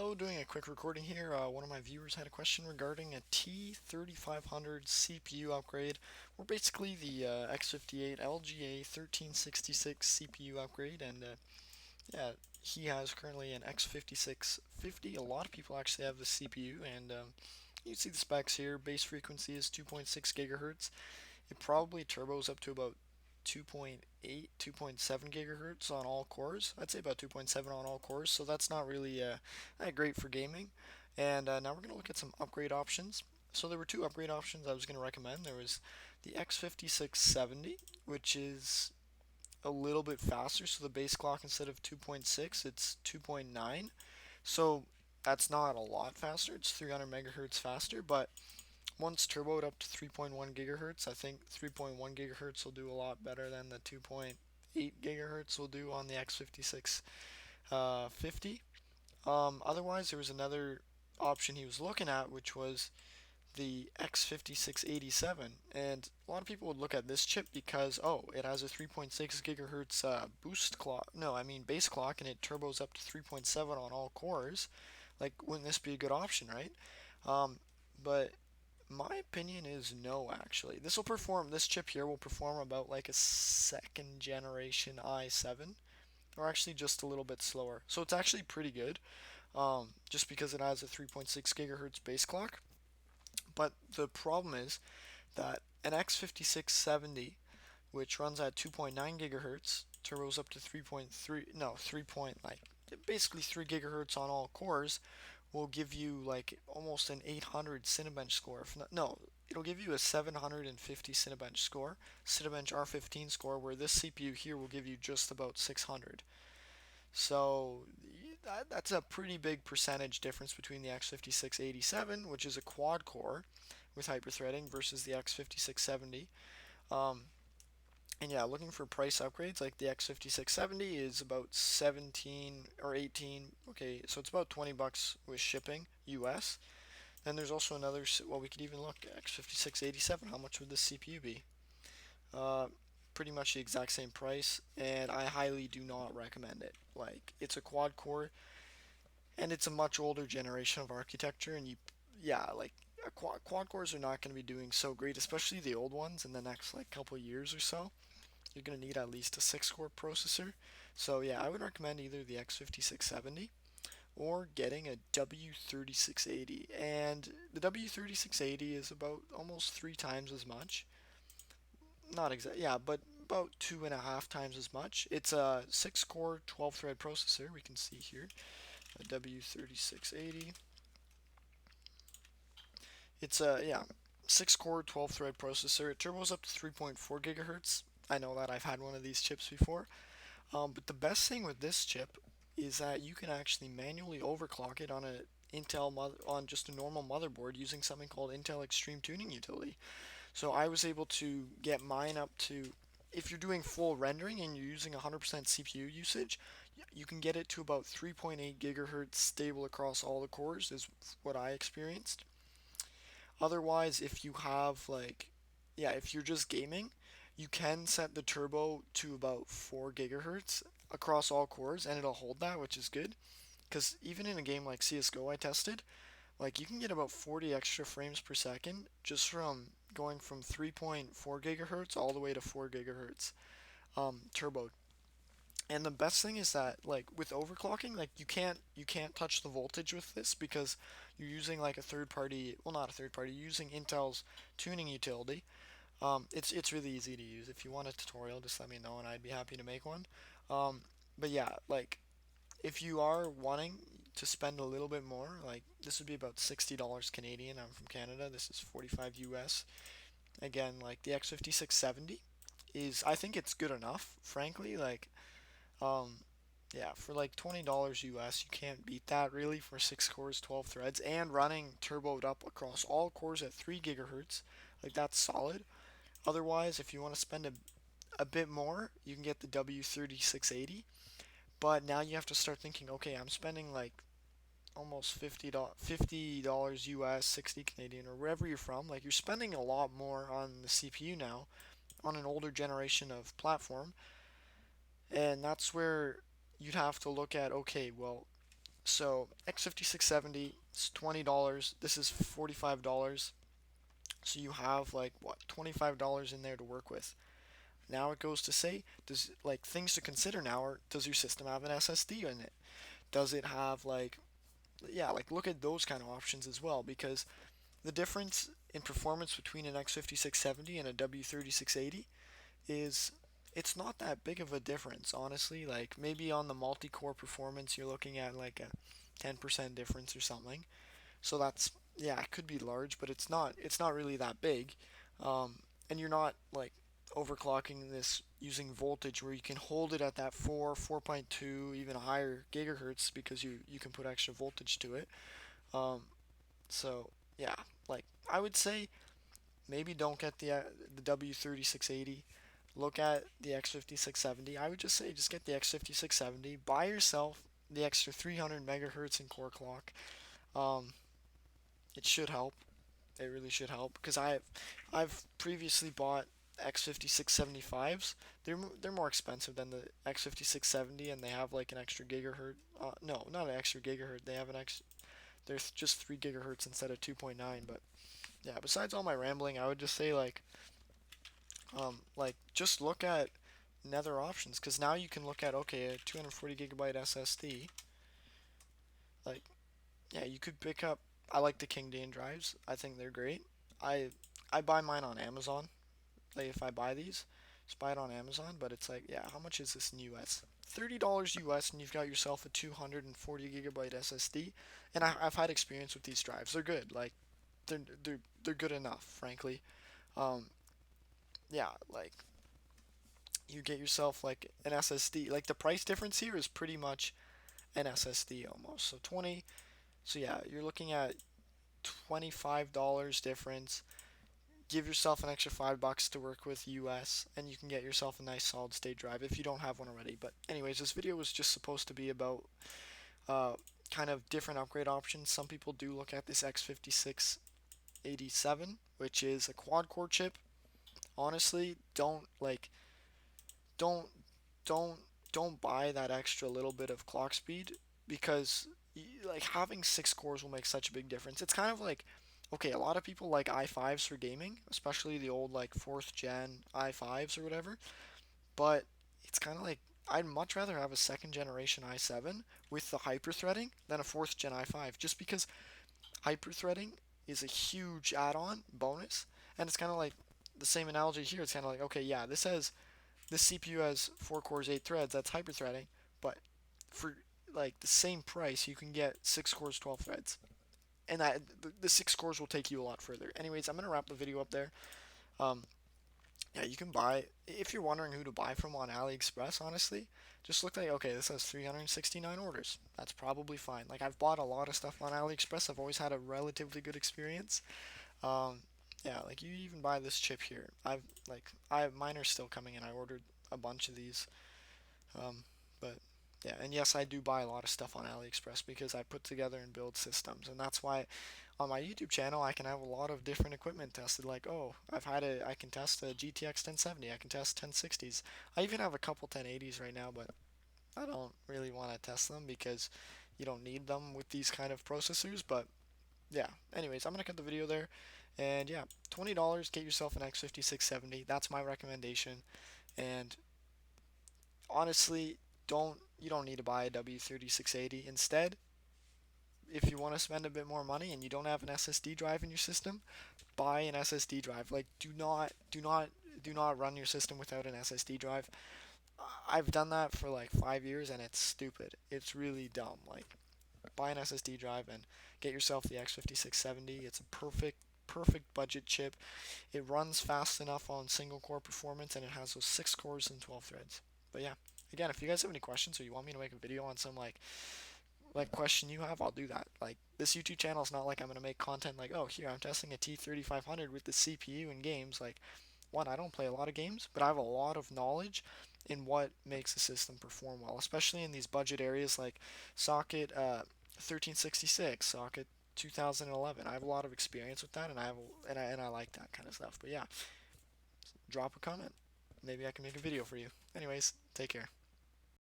So, doing a quick recording here, one of my viewers had a question regarding a T3500 CPU upgrade, or basically the X58 LGA1366 CPU upgrade, and yeah, he has currently an X5650. A lot of people actually have the CPU, and you see the specs here. Base frequency is 2.6 gigahertz. It probably turbos up to about 2.8, 2.7 gigahertz on all cores. I'd say about 2.7 on all cores, so that's not really that great for gaming. And now we're going to look at some upgrade options. So there were two upgrade options I was going to recommend. There was the X5670, which is a little bit faster. So the base clock, instead of 2.6, it's 2.9. So that's not a lot faster. It's 300 megahertz faster, but once turboed up to 3.1 gigahertz, I think 3.1 gigahertz will do a lot better than the 2.8 gigahertz will do on the X5650. Otherwise, there was another option he was looking at, which was the X5687, and a lot of people would look at this chip because, oh, it has a 3.6 gigahertz boost clock, no, I mean base clock, and it turbos up to 3.7 on all cores. Like, wouldn't this be a good option, right? But my opinion is no, actually. This chip here will perform about like a second generation i7, or actually just a little bit slower. So it's actually pretty good, just because it has a 3.6 gigahertz base clock. But the problem is that an X5670, which runs at 2.9 gigahertz, turbos up to 3.3, no, 3 point, like, basically 3 gigahertz on all cores, will give you like almost an 800 Cinebench score. No, it'll give you a 750 Cinebench score, Cinebench R15 score, where this CPU here will give you just about 600. So that's a pretty big percentage difference between the X5687, which is a quad core with hyperthreading, versus the X5670. Um, and yeah, looking for price upgrades, like the X5670 is about 17 or 18. Okay, so it's about 20 bucks with shipping US. Then there's also another, well, we could even look at X5687. How much would this CPU be? Uh, Pretty much the exact same price, and I highly do not recommend it. Like, it's a quad core, and it's a much older generation of architecture, and yeah, like, quad cores are not going to be doing so great, especially the old ones, in the next like couple years or so. You're going to need at least a 6-core processor. So yeah, I would recommend either the X5670 or getting a W3680. And the W3680 is about almost 3 times as much. Not exactly, yeah, but about 2.5 times as much. It's a 6-core, 12-thread processor. We can see here a W3680. It's a, yeah, 6-core, 12-thread processor. It turbos up to 3.4 gigahertz. I know that I've had one of these chips before. But the best thing with this chip is that you can actually manually overclock it on on just a normal motherboard using something called Intel Extreme Tuning Utility. So I was able to get mine up to, if you're doing full rendering and you're using 100% CPU usage, you can get it to about 3.8 gigahertz stable across all the cores, is what I experienced. Otherwise, if you have like, yeah, if you're just gaming, you can set the turbo to about 4 gigahertz across all cores, and it'll hold that, which is good. Because even in a game like CSGO I tested, like, you can get about 40 extra frames per second just from going from 3.4 gigahertz all the way to 4 gigahertz turboed. And the best thing is that, like, with overclocking, like, you can't touch the voltage with this because you're using like a third party, well, not a third party, you're using Intel's tuning utility. It's really easy to use. If you want a tutorial, just let me know and I'd be happy to make one. Um, but yeah, like, if you are wanting to spend a little bit more, like, this would be about $60 Canadian. I'm from Canada. This is 45 US. Again, like, the X5670 is, I think it's good enough, frankly. Like, um, yeah, for like $20 US, you can't beat that really, for 6 cores, 12 threads, and running turboed up across all cores at 3 gigahertz. Like, that's solid. Otherwise, if you want to spend a bit more, you can get the W3680. But now you have to start thinking, okay, I'm spending like almost $50 US, 60 Canadian, or wherever you're from. Like, you're spending a lot more on the CPU now, on an older generation of platform, and that's where you'd have to look at, okay, well, So X5670 is $20. This is $45. So you have like what, $25 in there to work with. Now it goes to say, does like things to consider now are, does your system have an SSD in it? Does it have like, yeah, like look at those kind of options as well, because the difference in performance between an X5670 and a W3680 is, it's not that big of a difference, honestly. Like maybe on the multi-core performance you're looking at like a 10% difference or something. So that's, yeah, it could be large, but it's not really that big. And you're not like overclocking this using voltage where you can hold it at that 4.2, even higher gigahertz, because you can put extra voltage to it. Um, so yeah, like I would say maybe don't get the W3680. Look at the X5670. I would just say just get the X5670. Buy yourself the extra 300 megahertz in core clock. Um, it should help. It really should help because I've previously bought X5675s. They're more expensive than the X5670, and they have like an extra gigahertz. No, not an extra gigahertz. They have an X. They're just 3 gigahertz instead of 2.9. But yeah, besides all my rambling, I would just say like just look at nether options, because now you can look at, okay, a 240 gigabyte SSD. Like, yeah, you could pick up. I like the King Dane drives. I think they're great. I I buy mine on Amazon. Like if I buy these, just buy it on Amazon. But it's like, yeah, how much is this in US? $30 US, and you've got yourself a 240 gigabyte SSD. And I've had experience with these drives. They're good. Like they're good enough, frankly. Um, yeah, like you get yourself like an SSD. Like the price difference here is pretty much an SSD almost. So 20. So yeah, you're looking at $25 difference. Give yourself an extra $5 to work with US, and you can get yourself a nice solid state drive if you don't have one already. But anyways, this video was just supposed to be about uh, kind of different upgrade options. Some people do look at this X5687, which is a quad core chip. Honestly, don't don't don't buy that extra little bit of clock speed, because like having 6 cores will make such a big difference. It's kind of like, okay, a lot of people like i5s for gaming, especially the old like 4th gen i5s or whatever, but it's kind of like I'd much rather have a second generation i7 with the hyperthreading than a 4th gen i5, just because hyperthreading is a huge add-on bonus. And it's kind of like the same analogy here. It's kind of like, okay, yeah, this CPU has 4 cores, 8 threads. That's hyperthreading, but for like the same price, you can get 6 cores, 12 threads, and that the 6 cores will take you a lot further. Anyways, I'm gonna wrap the video up there. Um, yeah, you can buy, if you're wondering who to buy from on Aliexpress. Honestly, just look like, okay, this has 369 orders. That's probably fine. Like I've bought a lot of stuff on Aliexpress. I've always had a relatively good experience. Um, yeah, like you even buy this chip here. Mine are still coming in. I ordered a bunch of these. Um, but yeah, and yes, I do buy a lot of stuff on AliExpress because I put together and build systems, and that's why on my YouTube channel I can have a lot of different equipment tested. Like, oh, I can test a GTX 1070, I can test 1060s. I even have a couple 1080s right now, but I don't really want to test them because you don't need them with these kind of processors. But yeah, anyways, I'm gonna cut the video there, and yeah, $20, get yourself an X5670. That's my recommendation. And honestly, you don't need to buy a W3680. Instead, if you want to spend a bit more money and you don't have an SSD drive in your system, buy an SSD drive. Like do not run your system without an SSD drive. I've done that for like 5 years and it's stupid. It's really dumb. Like buy an SSD drive and get yourself the X5670. It's a perfect budget chip. It runs fast enough on single core performance, and it has those 6 cores and 12 threads. But yeah, again, if you guys have any questions or you want me to make a video on some like question you have, I'll do that. Like this YouTube channel is not like I'm gonna make content like, oh, here I'm testing a T3500 with the CPU in games. Like, one, I don't play a lot of games, but I have a lot of knowledge in what makes a system perform well, especially in these budget areas like socket 1366, socket 2011. I have a lot of experience with that, and I like that kind of stuff. But yeah, drop a comment. Maybe I can make a video for you. Anyways, take care.